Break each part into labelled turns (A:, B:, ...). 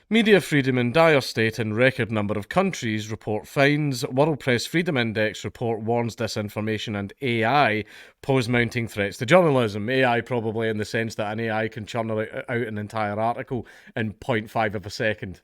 A: Media freedom in dire state in record number of countries, report finds. World Press Freedom Index report warns disinformation and AI pose mounting threats to journalism. AI probably in the sense that an AI can churn out an entire article in zero point 0.5 of a second.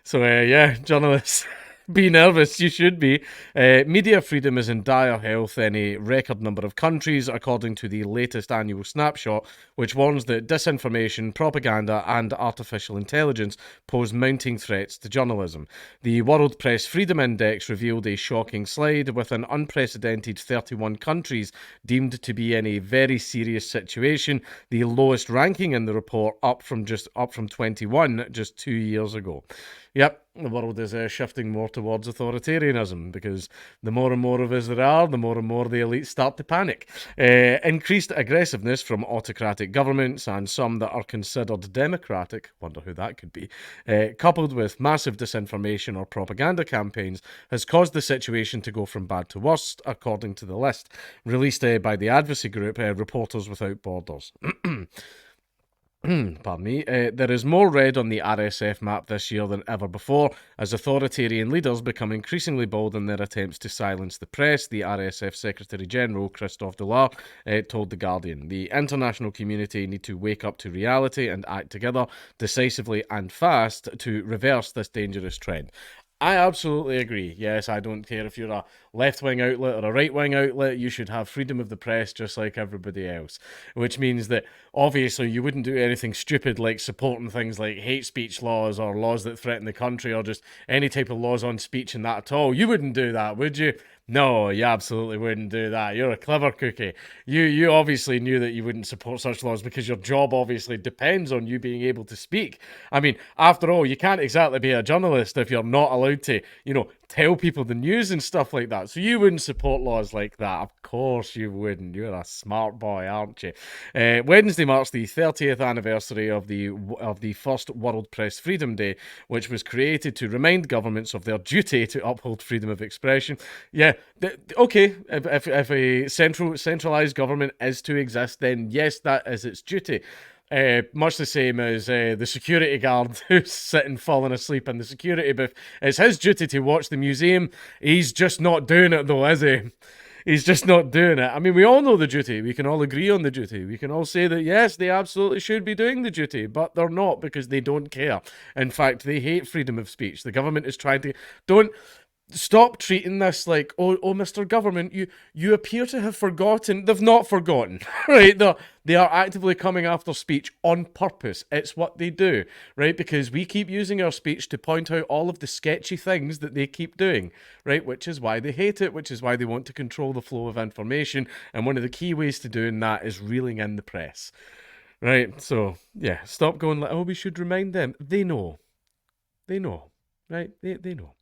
A: So, yeah, journalists, be nervous. You should be. Media freedom is in dire health in a record number of countries, according to the latest annual snapshot, which warns that disinformation, propaganda, and artificial intelligence pose mounting threats to journalism. The World Press Freedom Index revealed a shocking slide with an unprecedented 31 countries deemed to be in a very serious situation, the lowest ranking in the report up from 21 just 2 years ago. Yep, the world is shifting more towards authoritarianism because the more and more of us there are, the more and more the elites start to panic. Increased aggressiveness from autocratic governments and some that are considered democratic, wonder who that could be, coupled with massive disinformation or propaganda campaigns, has caused the situation to go from bad to worst, according to the list released by the advocacy group Reporters Without Borders. Pardon me. There is more red on the RSF map this year than ever before, as authoritarian leaders become increasingly bold in their attempts to silence the press, the RSF Secretary General Christophe Delar told The Guardian. The international community need to wake up to reality and act together decisively and fast to reverse this dangerous trend. I absolutely agree. Yes, I don't care if you're a left-wing outlet or a right-wing outlet, you should have freedom of the press just like everybody else. Which means that obviously you wouldn't do anything stupid like supporting things like hate speech laws or laws that threaten the country or just any type of laws on speech and that at all. You wouldn't do that, would you? No, you absolutely wouldn't do that. You're a clever cookie. You obviously knew that you wouldn't support such laws because your job obviously depends on you being able to speak. I mean, after all, you can't exactly be a journalist if you're not allowed to, tell people the news and stuff like that. So you wouldn't support laws like that. Of course you wouldn't. You're a smart boy, aren't you? Wednesday marks the 30th anniversary of the first World Press Freedom Day, which was created to remind governments of their duty to uphold freedom of expression. Yeah, okay. If a centralized government is to exist, then yes, that is its duty. Much the same as the security guard who's sitting falling asleep in the security booth. It's his duty to watch the museum. He's just not doing it though, is he? He's just not doing it. I mean, we all know the duty. We can all agree on the duty. We can all say that, yes, they absolutely should be doing the duty, but they're not because they don't care. In fact, they hate freedom of speech. The government is trying to... Don't stop treating this like, oh, Mr. Government, you appear to have forgotten. They've not forgotten, right? They are actively coming after speech on purpose. It's what they do, right? Because we keep using our speech to point out all of the sketchy things that they keep doing, right? Which is why they hate it, which is why they want to control the flow of information. And one of the key ways to doing that is reeling in the press, right? So, yeah, stop going like, oh, we should remind them. They know. They know, right? They know.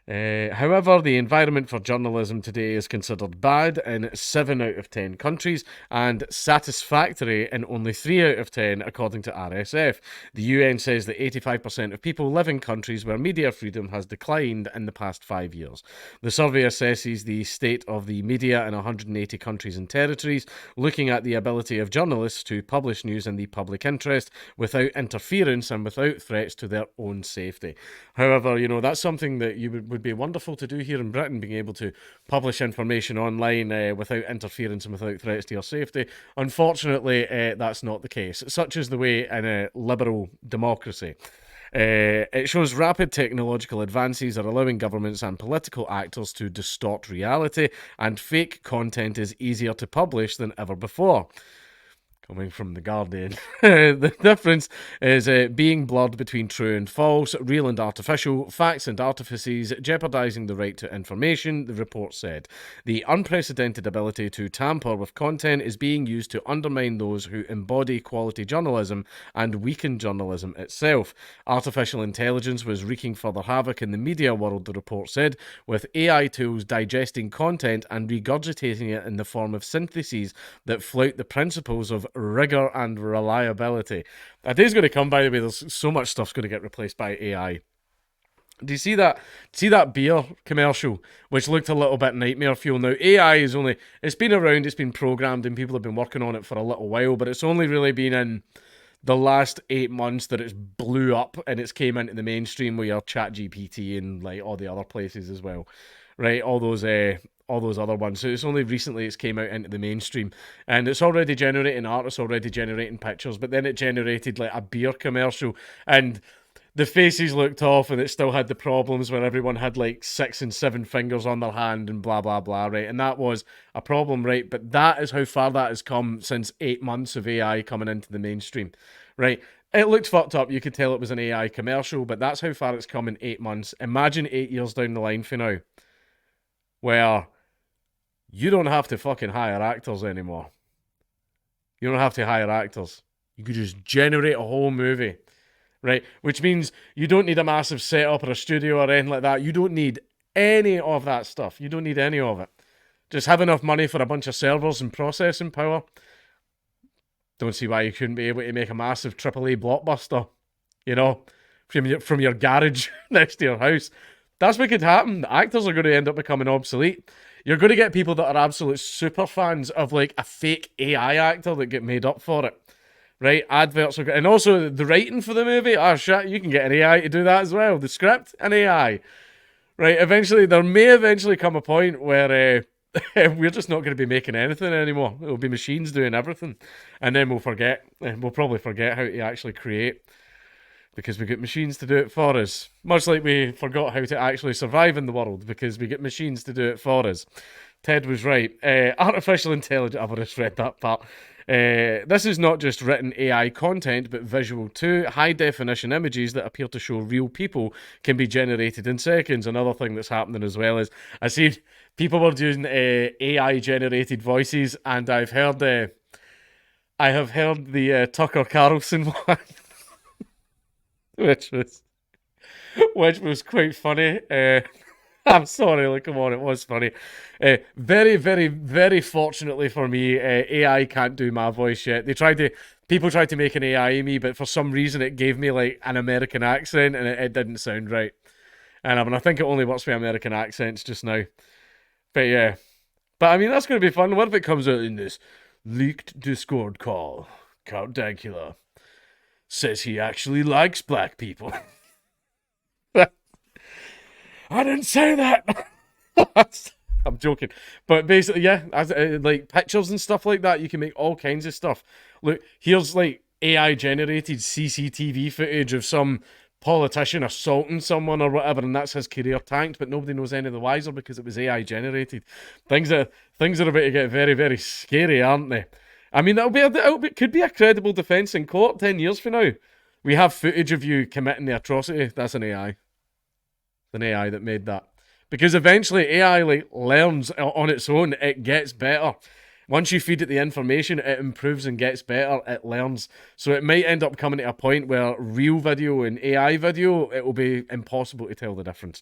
A: However, the environment for journalism today is considered bad in 7 out of 10 countries and satisfactory in only 3 out of 10, according to RSF. The UN says that 85% of people live in countries where media freedom has declined in the past 5 years. The survey assesses the state of the media in 180 countries and territories, looking at the ability of journalists to publish news in the public interest without interference and without threats to their own safety. However, that's something that you would be wonderful to do here in Britain, being able to publish information online without interference and without threats to your safety. Unfortunately, that's not the case, such is the way in a liberal democracy. It shows rapid technological advances are allowing governments and political actors to distort reality, and fake content is easier to publish than ever before. Coming from The Guardian. The difference is being blurred between true and false, real and artificial, facts and artifices, jeopardising the right to information, the report said. The unprecedented ability to tamper with content is being used to undermine those who embody quality journalism and weaken journalism itself. Artificial intelligence was wreaking further havoc in the media world, the report said, with AI tools digesting content and regurgitating it in the form of syntheses that flout the principles of rigor and reliability. A day's going to come, by the way, there's so much stuff's going to get replaced by AI. Do you see that? See that beer commercial, which looked a little bit nightmare fuel? Now, AI is it's been around, it's been programmed, and people have been working on it for a little while, but it's only really been in the last 8 months that it's blew up and it's came into the mainstream with your ChatGPT and like all the other places as well, right? All those other ones. So it's only recently it's came out into the mainstream, and it's already generating art, it's already generating pictures, but then it generated like a beer commercial, and the faces looked off, and it still had the problems where everyone had like 6 and 7 fingers on their hand and blah blah blah, right? And that was a problem, right? But that is how far that has come since 8 months of AI coming into the mainstream, right? It looked fucked up. You could tell it was an AI commercial, but that's how far it's come in 8 months. Imagine 8 years down the line for now, where you don't have to fucking hire actors anymore. You don't have to hire actors. You could just generate a whole movie, right? Which means you don't need a massive setup or a studio or anything like that. You don't need any of that stuff. You don't need any of it. Just have enough money for a bunch of servers and processing power. Don't see why you couldn't be able to make a massive AAA blockbuster, you know, from your garage next to your house. That's what could happen. The actors are going to end up becoming obsolete. You're going to get people that are absolute super fans of like a fake AI actor that get made up for it. Right? Adverts are good. And also the writing for the movie. Oh shit, you can get an AI to do that as well. The script, an AI. Right? Eventually, there may eventually come a point where we're just not going to be making anything anymore. It'll be machines doing everything. And then we'll forget. We'll probably forget how to actually create, because we get machines to do it for us. Much like we forgot how to actually survive in the world because we get machines to do it for us. Ted was right. Artificial intelligence, I've already read that part. This is not just written AI content, but visual too. High definition images that appear to show real people can be generated in seconds. Another thing that's happening as well is I see people were doing AI generated voices, and I have heard the Tucker Carlson one, which was quite funny. I'm sorry, like, come on, it was funny. Very, very, very fortunately for me, AI can't do my voice yet. People tried to make an AI of me, but for some reason it gave me like an American accent, and it didn't sound right. And I think it only works for American accents just now. But yeah, but I mean that's going to be fun. What if it comes out in this leaked Discord call? Count Dankula says he actually likes black people. I didn't say that. I'm joking, but basically, yeah, like pictures and stuff like that, you can make all kinds of stuff. Look, here's like AI generated CCTV footage of some politician assaulting someone or whatever, and that's his career tanked. But nobody knows any of the wiser because it was AI generated. Things are about to get very, very scary, aren't they? I mean, could be a credible defense in court 10 years from now. We have footage of you committing the atrocity. That's an AI. An AI that made that. Because eventually AI like learns on its own, it gets better. Once you feed it the information, it improves and gets better, it learns. So it might end up coming to a point where real video and AI video, it will be impossible to tell the difference.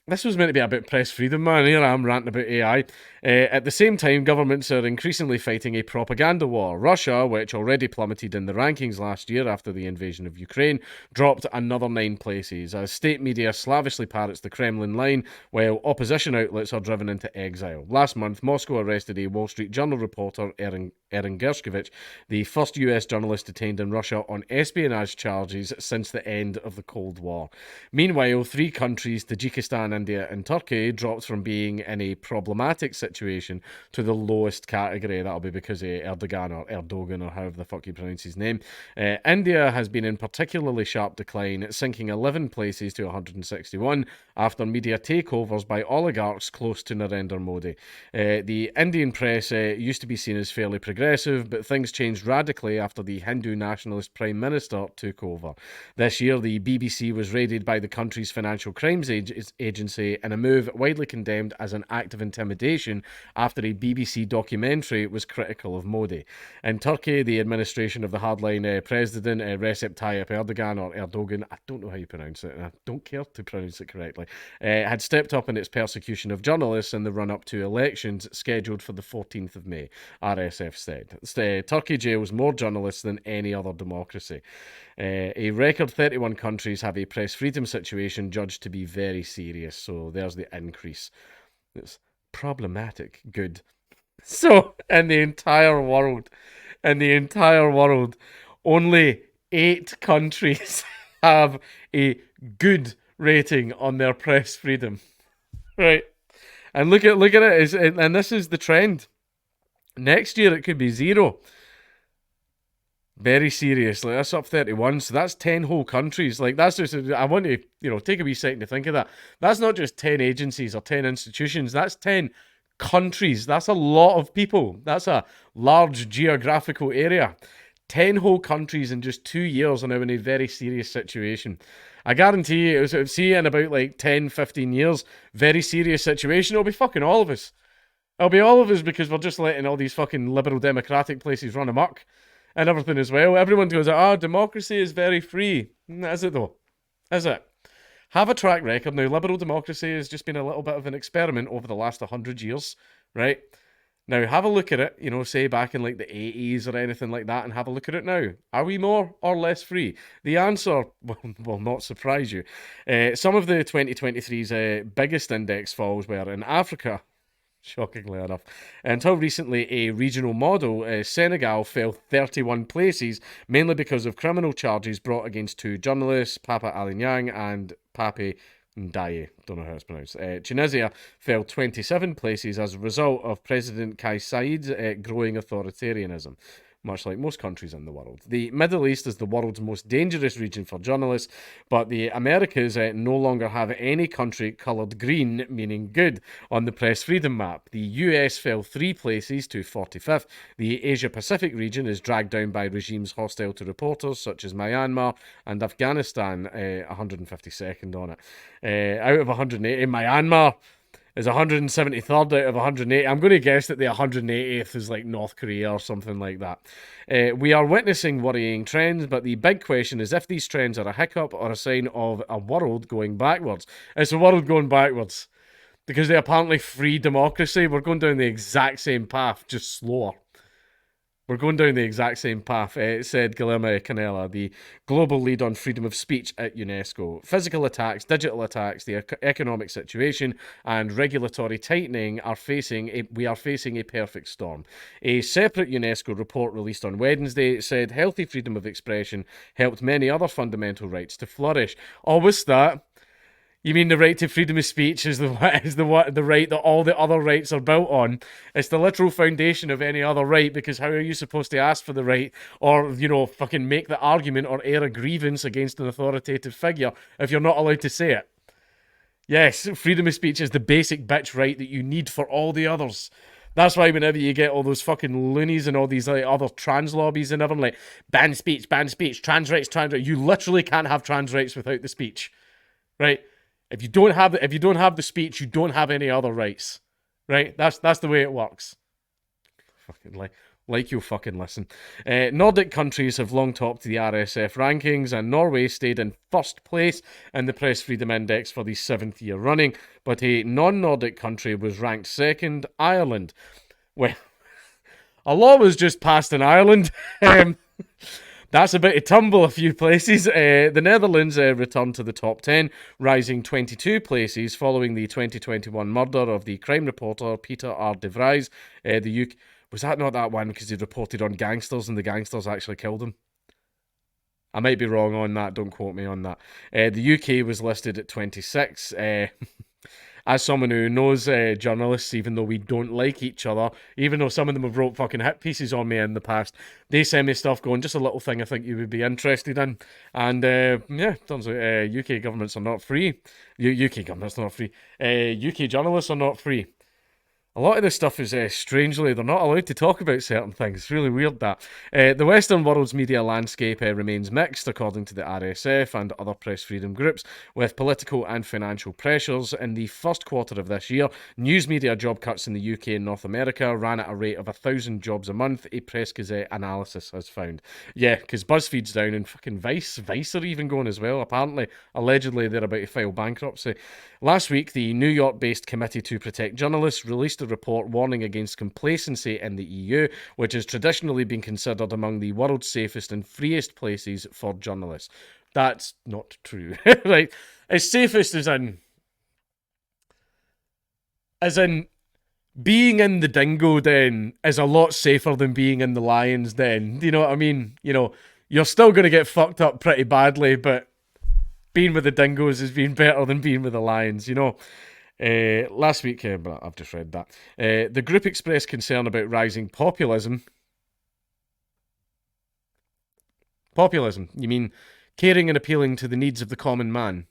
A: This was meant to be about press freedom, man. Here I am ranting about AI. At the same time, governments are increasingly fighting a propaganda war. Russia, which already plummeted in the rankings last year after the invasion of Ukraine, dropped another 9 places as state media slavishly parrots the Kremlin line, while opposition outlets are driven into exile. Last month, Moscow arrested a Wall Street Journal reporter, Erin Gershkovich, the first US journalist detained in Russia on espionage charges since the end of the Cold War. Meanwhile, 3 countries, Tajikistan, India, and Turkey, dropped from being in a problematic situation to the lowest category. That'll be because of Erdogan, or however the fuck you pronounce his name. India has been in particularly sharp decline, sinking 11 places to 161 after media takeovers by oligarchs close to Narendra Modi. The Indian press used to be seen as fairly progressive, but things changed radically after the Hindu nationalist Prime Minister took over. This year, the BBC was raided by the country's financial crimes agency in a move widely condemned as an act of intimidation after a BBC documentary was critical of Modi. In Turkey, the administration of the hardline president Recep Tayyip Erdogan, or Erdogan, I don't know how you pronounce it, and I don't care to pronounce it correctly, had stepped up in its persecution of journalists in the run-up to elections scheduled for the 14th of May, RSF said. Turkey jails more journalists than any other democracy. A record 31 countries have a press freedom situation judged to be very serious, so there's the increase. It's problematic. Good. So, in the entire world, Only 8 countries have a good rating on their press freedom. Right. And look at it, and this is the trend. Next year it could be 0. Very seriously, that's up 31, so that's 10 whole countries. Like, that's just, I want to, take a wee second to think of that. That's not just 10 agencies or 10 institutions, that's 10 countries. That's a lot of people. That's a large geographical area. 10 whole countries in just 2 years are now in a very serious situation. I guarantee you, see in about like 10, 15 years, very serious situation. It'll be fucking all of us. It'll be all of us because we're just letting all these fucking liberal democratic places run amok and everything as well. Everyone goes, democracy is very free. Is it though? Is it? Have a track record. Now, liberal democracy has just been a little bit of an experiment over the last 100 years, right? Now, have a look at it, say back in like the 80s or anything like that, and have a look at it now. Are we more or less free? The answer will not surprise you. Some of the 2023's biggest index falls were in Africa, shockingly enough. Until recently, a regional model, Senegal fell 31 places, mainly because of criminal charges brought against 2 journalists, Papa Alignang and Pape Ndaye. Don't know how it's pronounced. Tunisia fell 27 places as a result of President Kais Saied's growing authoritarianism, much like most countries in the world. The Middle East is the world's most dangerous region for journalists, but the Americas no longer have any country coloured green, meaning good, on the press freedom map. The US fell 3 places to 45th. The Asia-Pacific region is dragged down by regimes hostile to reporters, such as Myanmar and Afghanistan, 152nd on it. Out of 180, Myanmar is 173rd out of 180. I'm going to guess that the 180th is like North Korea or something like that. We are witnessing worrying trends, but the big question is if these trends are a hiccup or a sign of a world going backwards. It's a world going backwards. Because they apparently free democracy, we're going down the exact same path, just slower. We're going down the exact same path, said Guilherme Canella, the global lead on freedom of speech at UNESCO. Physical attacks, digital attacks, the economic situation, and regulatory tightening we are facing a perfect storm. A separate UNESCO report released on Wednesday said healthy freedom of expression helped many other fundamental rights to flourish. Oh, what's that? You mean the right to freedom of speech is the right that all the other rights are built on? It's the literal foundation of any other right, because how are you supposed to ask for the right or, fucking make the argument or air a grievance against an authoritative figure if you're not allowed to say it? Yes, freedom of speech is the basic bitch right that you need for all the others. That's why whenever you get all those fucking loonies and all these like other trans lobbies and everything like ban speech, trans rights, you literally can't have trans rights without the speech, right? If you don't have the speech, you don't have any other rights, right? That's the way it works. Fucking like you'll fucking listen. Nordic countries have long topped the RSF rankings, and Norway stayed in first place in the Press Freedom Index for the 7th year running. But a non-Nordic country was ranked second, Ireland. Well, a law was just passed in Ireland. That's about to tumble a few places. The Netherlands returned to the top 10, rising 22 places following the 2021 murder of the crime reporter Peter R. de Vries. The UK, was that not that one because he reported on gangsters and the gangsters actually killed him? I might be wrong on that, don't quote me on that. The UK was listed at 26. As someone who knows journalists, even though we don't like each other, even though some of them have wrote fucking hit pieces on me in the past, they send me stuff going, just a little thing I think you would be interested in. And turns out UK governments are not free. UK governments are not free. UK journalists are not free. A lot of this stuff is, strangely, they're not allowed to talk about certain things. It's really weird that. The Western world's media landscape remains mixed, according to the RSF and other press freedom groups, with political and financial pressures. In the first quarter of this year, news media job cuts in the UK and North America ran at a rate of 1,000 jobs a month, a Press Gazette analysis has found. Yeah, because BuzzFeed's down and fucking Vice are even going as well, apparently. Allegedly, they're about to file bankruptcy. Last week, the New York-based Committee to Protect Journalists released a report warning against complacency in the EU, which has traditionally been considered among the world's safest and freest places for journalists. That's not true. Right? As safest as in being in the dingo den is a lot safer than being in the lion's den. Do you know what I mean? you're still going to get fucked up pretty badly, but being with the dingoes has been better than being with the lions, you know. Last week, but I've just read that. The group expressed concern about rising populism. Populism, you mean caring and appealing to the needs of the common man,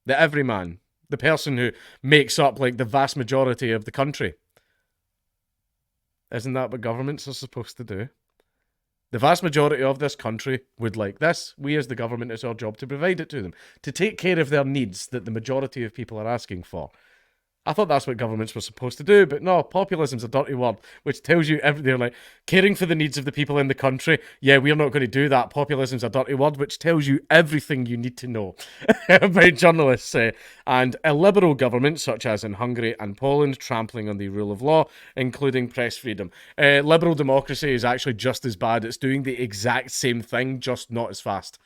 A: the everyman, the person who makes up like the vast majority of the country. Isn't that what governments are supposed to do? The vast majority of this country would like this. We as the government, it's our job to provide it to them, to take care of their needs that the majority of people are asking for. I thought that's what governments were supposed to do, but no, populism's a dirty word, which tells you they're like, caring for the needs of the people in the country. Yeah, we're not going to do that. Populism's a dirty word, which tells you everything you need to know about journalists. And illiberal governments, such as in Hungary and Poland, trampling on the rule of law, including press freedom. Liberal democracy is actually just as bad. It's doing the exact same thing, just not as fast.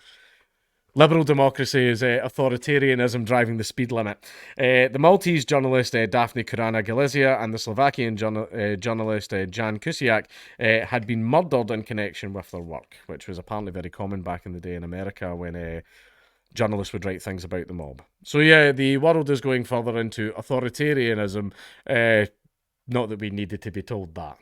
A: Liberal democracy is authoritarianism driving the speed limit. The Maltese journalist Daphne Caruana Galizia and the Slovakian journalist Jan Kuciak had been murdered in connection with their work, which was apparently very common back in the day in America when journalists would write things about the mob. So yeah, the world is going further into authoritarianism. Not that we needed to be told that.